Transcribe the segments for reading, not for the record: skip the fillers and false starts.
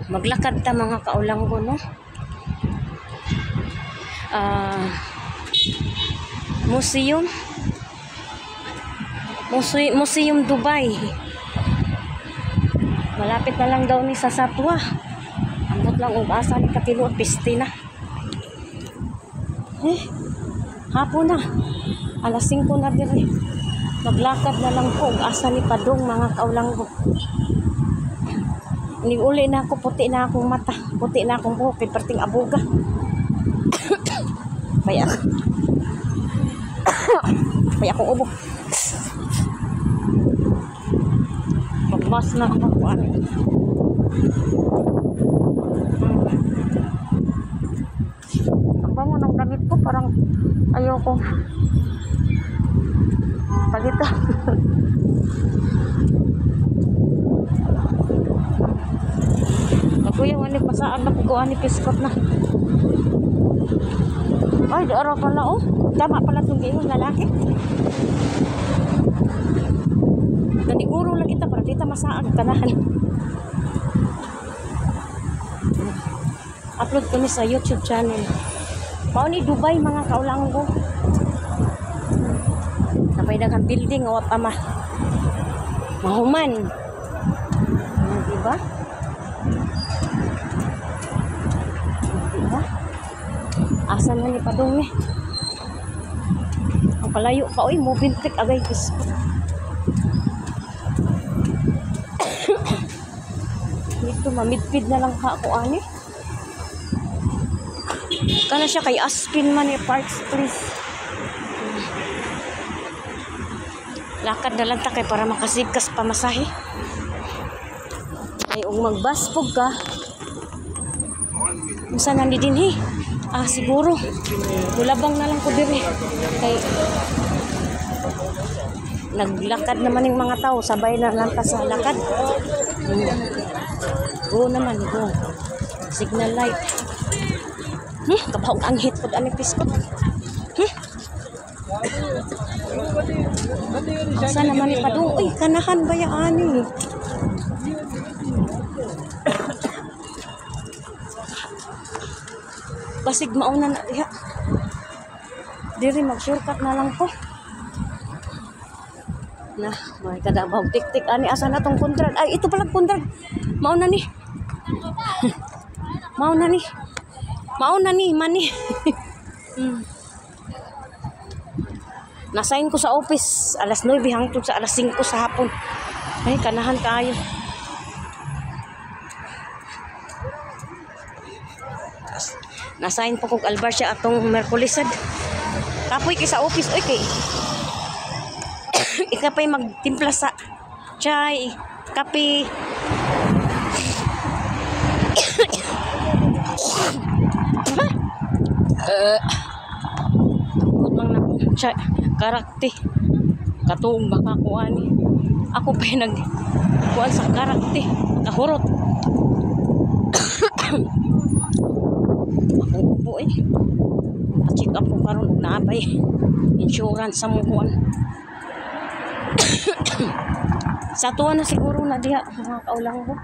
Maglakad ta mga kaulanggo, no? Museum Dubai. Malapit na lang daw ni sa Satwa. Ambot lang og asa ni katilo at piste na. Hapon na. Alas 5 na dire. Maglakad na lang ko og asa ni Padong mga kaulanggo. Uli na ako, puti na akong mata, puti na akong buhok, kay perting abuga. Paya akong ubo. Magbas na ako po. Ang bango ng damit ko, parang ayoko palitan. Kuya, wani pasaan na po ani piskot na. Ay, di araw pala, oh. Tama pala itong gayong lalaki. Naniguro lang kita para kita masaan kanahan. Upload ko ni sa YouTube channel. Mao ni Dubai mga kaulanggo. Napay daghang building awat ama. Mahuman. Diba? Asan na ni Padong ni? Ang palayo pa, oy, moving trick agay kis. Dito mamidpid na lang ka ako ani. Kana siya kay Aspin man ni Parks please. Lakad na lang ta kay para makasibkas pamasahe. Ay ug magbaspog ka. Unsa na ni dinhi? Siguro. Mulabang na lang ko diri. Kay naglakad naman yung mga tao, sabay na lang ta sa lakad. Go naman, go. Signal light. Kabahog ang hit pag ani piskot. Asa naman ni Padong? Uy, kanahan ba ya ani? Basig mauna na diha. Diri mag-shortcut na lang ko. Na, may kadabaw tik-tik ani asa na tong kontrad. Ay, ito pala kontrad. Mauna ni. Mauna ni, mani. Nasign ko sa office alas 9 hangtod sa alas 5 sa hapon. Ay, kanahan kayo. Nasign po kong albarsya atong Merkulisad. Kapoy kay sa office. Oy, kay ikapay magtimpla sa chai, kape. Utmang na po chai, karakte. Katuong baka kuani. Ako pa nagkuan sa karakte. Kahurot. Ako po check up ko karon og naabay insurance sa muhuan. Sa tuwa na siguro na diha mga kaulanggo.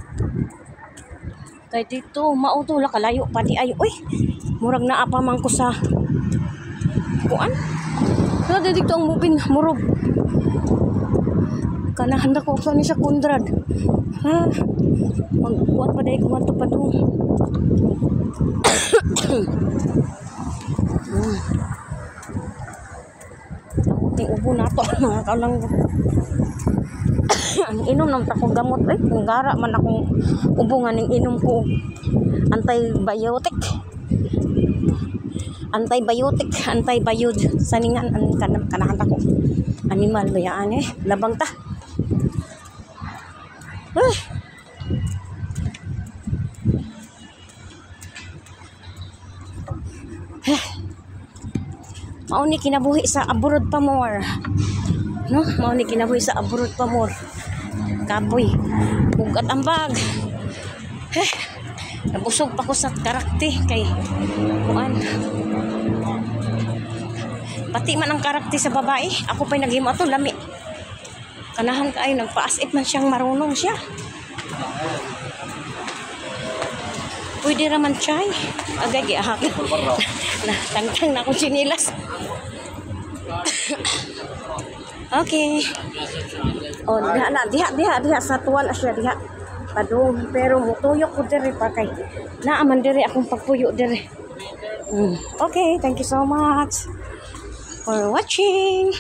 Kay dito mauto la kalayo pa di ayo. Uy, murag naa pa man ko sa kuan. Sa dito ang mubin murog. Kanahan ko sa ni sa Kondrad. Magkuan pa dai ko man to Padong. Ting ubo na to mga kaulanggo. Ang inom ng takong gamot kung gara man akong ubo nga ning inom ko antibiotic antibiod saningan ang kanahan ko animal bayaan labang ta. Mao ni kinabuhi sa abroad pa more. No, mao ni kinabuhi sa abroad pa more. Kapoy. Bugat ang bag. Nabusog pa ko sa karakte kay kuan. Pati man ang karakte sa babae, ako pa'y naghimo ato lami. Kanahan kaayo nagpa-as if man siyang marunong siya. Pwede raman chay. Agay giahak. Na tangtang na akong sinilas. Okay. Oh, diha sa tuwan siya diha. Padung pero mutuyok ko diri pa kay naaman diri akong pagpuyo diri. Okay, thank you so much for watching.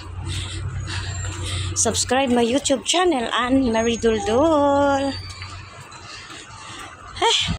Subscribe my YouTube channel, Anne Marie Duldul.